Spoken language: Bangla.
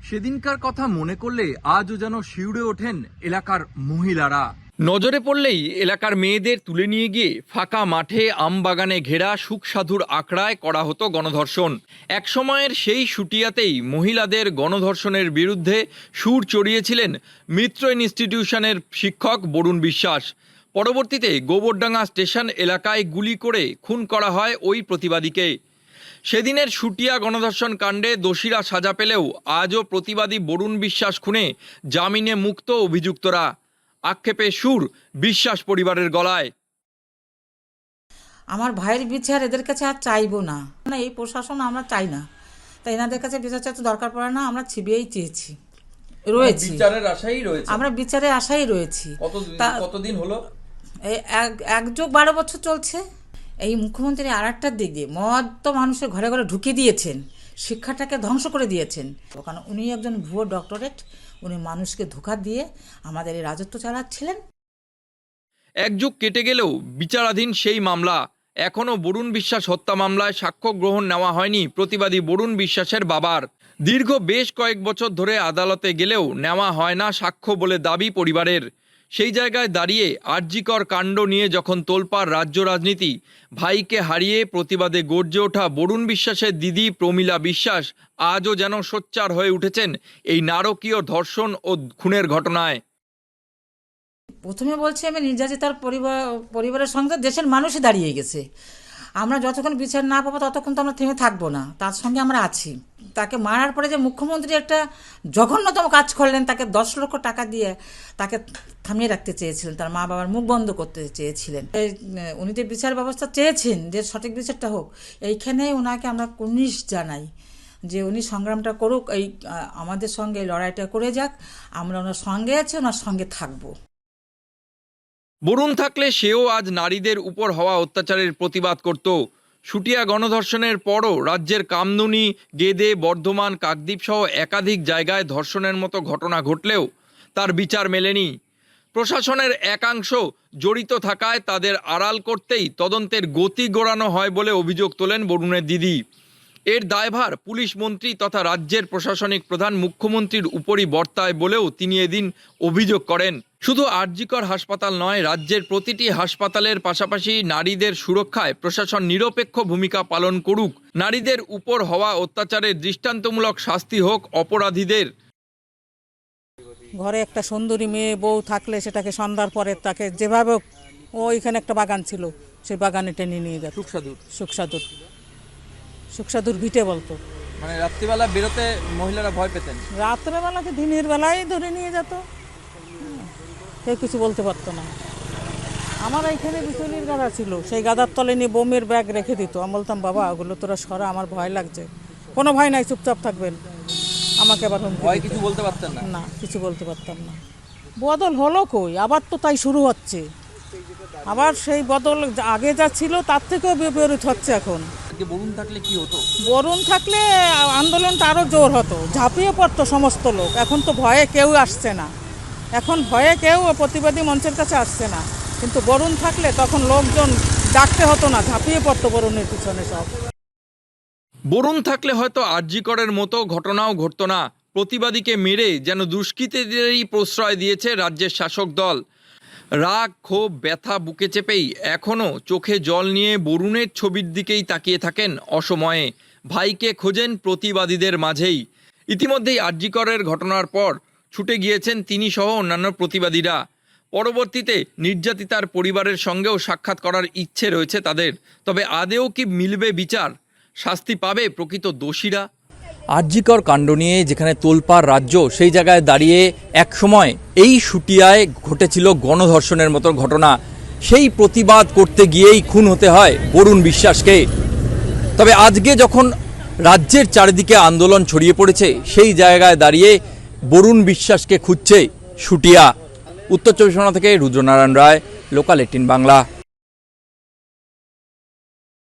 সেদিনকার কথা মনে করলে আজও যেন শিউরে ওঠেন এলাকার মহিলারা। নজরে পড়লেই এলাকার মেয়েদের তুলে নিয়ে গিয়ে ফাঁকা মাঠে আমবাগানে ঘেরা সুখসাধুর আখড়ায় করা হতো গণধর্ষণ। একসময়ের সেই শুটিয়াতেই মহিলাদের গণধর্ষণের বিরুদ্ধে সুর চড়িয়েছিলেন মিত্র ইনস্টিটিউশনের শিক্ষক বরুণ বিশ্বাস। পরবর্তীতে গোবরডাঙ্গা স্টেশন এলাকায় গুলি করে খুন করা হয় ওই প্রতিবাদীকে। সেদিনের শুটিয়া গণধর্ষণ কাণ্ডে দোষীরা সাজা পেলেও আজও প্রতিবাদী বরুণ বিশ্বাস খুনে জামিনে মুক্ত অভিযুক্তরা। আক্ষেপে সুর বিশ্বাস পরিবারের গলায়। আমার ভাইয়ের বিচার এদের কাছে আর চাইবো না, এই প্রশাসন আমরা চাই না, তাই এনাদের কাছে বিচার চাইতে দরকার পড়ে না। আমরা সিবিআই চেয়েছি, রয়েছি, বিচারের আশাই রয়েছে, আমরা বিচারের আশাই রয়েছি। কতদিন হলো? এই 1+12 বছর চলছে। এই মুখ্যমন্ত্রী আর একটার দিক দিয়ে মদ তো মানুষের ঘরে ঘরে ঢুকিয়ে দিয়েছেন, শিক্ষাটাকে ধ্বংস করে দিয়েছেন। কারণ উনি একজন ভুয়ো ডক্টরেট, উনি মানুষকে ধোঁকা দিয়ে আমাদের এই রাজত্ব চালাচ্ছিলেন। এক যুগ কেটে গেলেও বিচারাধীন সেই মামলা। এখনও বরুণ বিশ্বাস হত্যা মামলায় সাক্ষ্য গ্রহণ নেওয়া হয়নি প্রতিবাদী বরুণ বিশ্বাসের বাবার। দীর্ঘ বেশ কয়েক বছর ধরে আদালতে গেলেও নেওয়া হয় না সাক্ষ্য বলে দাবি পরিবারের। সেই জায়গায় দাঁড়িয়ে আরজিকর কাণ্ড নিয়ে যখন তোলপাড় রাজ্য রাজনীতি, ভাইকে হারিয়ে প্রতিবাদে গর্জে ওঠা বরুণ বিশ্বাসের দিদি প্রমীলা বিশ্বাস আজও যেন সোচ্চার হয়ে উঠেছেন এই নারকীয় ধর্ষণ ও খুনের ঘটনায়। প্রথমে বলছি, আমি নির্যাতিতার পরিবারের সঙ্গে দেশের মানুষই দাঁড়িয়ে গেছে। আমরা যতক্ষণ বিচার না পাবো ততক্ষণ তো আমরা থেমে থাকবো না, তার সঙ্গে আমরা আছি। তাকে মারার পরে যে মুখ্যমন্ত্রী একটা জঘন্যতম কাজ করলেন, তাকে 10 লক্ষ টাকা দিয়ে তাকে থামিয়ে রাখতে চেয়েছিলেন, তার মা বাবার মুখ বন্ধ করতে চেয়েছিলেন। উনি যে বিচার ব্যবস্থা চেয়েছেন যে সঠিক বিচারটা হোক, এইখানে ওনাকে আমরা কুর্নিশ জানাই যে উনি সংগ্রামটা করুক, এই আমাদের সঙ্গে এই লড়াইটা করে যাক। আমরা ওনার সঙ্গে আছি, ওনার সঙ্গে থাকবো। বরুণ থাকলে সেও আজ নারীদের উপর হওয়া অত্যাচারের প্রতিবাদ করত। শুটিয়া গণধর্ষণের পরও রাজ্যের কামদুনি, গেদে, বর্ধমান, কাকদ্বীপ সহ একাধিক জায়গায় ধর্ষণের মতো ঘটনা ঘটলেও তার বিচার মেলেনি। প্রশাসনের একাংশ জড়িত থাকায় তাদের আড়াল করতেই তদন্তের গতি গোড়ানো হয় বলে অভিযোগ তোলেন বরুণের দিদি। এর দায়ভার পুলিশ মন্ত্রী তথা রাজ্যের প্রশাসনিক প্রধান মুখ্যমন্ত্রীর উপরই বর্তায় বলেও তিনি এদিন অভিযোগ করেন। শুধু আরজিকর হাসপাতাল নয়, রাজ্যের প্রতিটি হাসপাতালের পাশাপাশি নারীদের সুরক্ষায় প্রশাসন নিরপেক্ষ ভূমিকা পালন করুক। নারীদের উপর হওয়া অত্যাচারের দৃষ্টান্তমূলক শাস্তি হোক অপরাধীদের। ঘরে একটা সুন্দরী মেয়ে বউ থাকলে সেটাকে সন্ধ্যার পরে তাকে যেভাবে, ওইখানে একটা বাগান ছিল, সেই বাগানে টেনে নিয়ে যেত। সুখসাধুর ভিটে বলতো। মানে রাত্রিবেলা বেরোতে মহিলারা ভয় পেতেন? রাত্রেবেলাকে দিনের বেলায় ধরে নিয়ে যেত, কেউ কিছু বলতে পারতো না। আমার এইখানে বিচুলির গাদা ছিল, সেই গাদার তলে নিয়ে বোমের ব্যাগ রেখে দিত। আমি বলতাম, বাবা ওগুলো তোরা সরা, আমার ভয় লাগছে। কোনো ভয় নাই, চুপচাপ থাকবেন। আমাকে আবার কিছু বলতে পারতেন না? না, কিছু বলতে পারতাম না। বদল হলো কই, আবার তো তাই শুরু হচ্ছে। আবার সেই বদল আগে যা ছিল তার থেকেও বিপরীত হচ্ছে এখন। বরুণ থাকলে কি হতো? বরুণ থাকলে আন্দোলনটা আরও জোর হতো, ঝাঁপিয়ে পড়তো সমস্ত লোক। এখন তো ভয়ে কেউ আসছে না, এখন ভয়ে কেউ প্রতিবাদী মঞ্চের কাছে আসছে না। কিন্তু বরুণ থাকলে তখন লোকজন ডাকতে হতো না, ঝাঁপিয়ে পড়তো বরুণের পিছনে সব। বরুণ থাকলে হয়তো আরজিকরের মতো ঘটনাও ঘটতো না। প্রতিবাদীকে মেরে যেন দুষ্কৃতীদেরই প্রশ্রয় দিয়েছে রাজ্যের শাসক দল। রাগ, ক্ষোভ, ব্যথা বুকে চেপেই এখনও চোখে জল নিয়ে বরুণের ছবির দিকেই তাকিয়ে থাকেন অসময়ে। ভাইকে খোঁজেন প্রতিবাদীদের মাঝেই। ইতিমধ্যেই আরজিকরের ঘটনার পর ছুটে গিয়েছেন তিনি সহ অন্যান্য প্রতিবাদীরা। পরবর্তীতে নির্যাতিতার পরিবারের সঙ্গেও সাক্ষাৎ করার ইচ্ছে রয়েছে তাদের। তবে আদেও কি মিলবে বিচার? শাস্তি পাবে প্রকৃত দোষীরা? আরজিকর কাণ্ড নিয়ে যেখানে তোলপাড় রাজ্য, সেই জায়গায় দাঁড়িয়ে একসময় এই শুটিয়ায় ঘটেছিল গণধর্ষণের মতো ঘটনা। সেই প্রতিবাদ করতে গিয়েই খুন হতে হয় বরুণ বিশ্বাসকে। তবে আজকে যখন রাজ্যের চারিদিকে আন্দোলন ছড়িয়ে পড়েছে, সেই জায়গায় দাঁড়িয়ে বরুণ বিশ্বাসকে খুঁজছে শুটিয়া। উত্তর 24 পরগনা থেকে রুদ্রনারায়ণ রায়, লোকাল 18 বাংলা।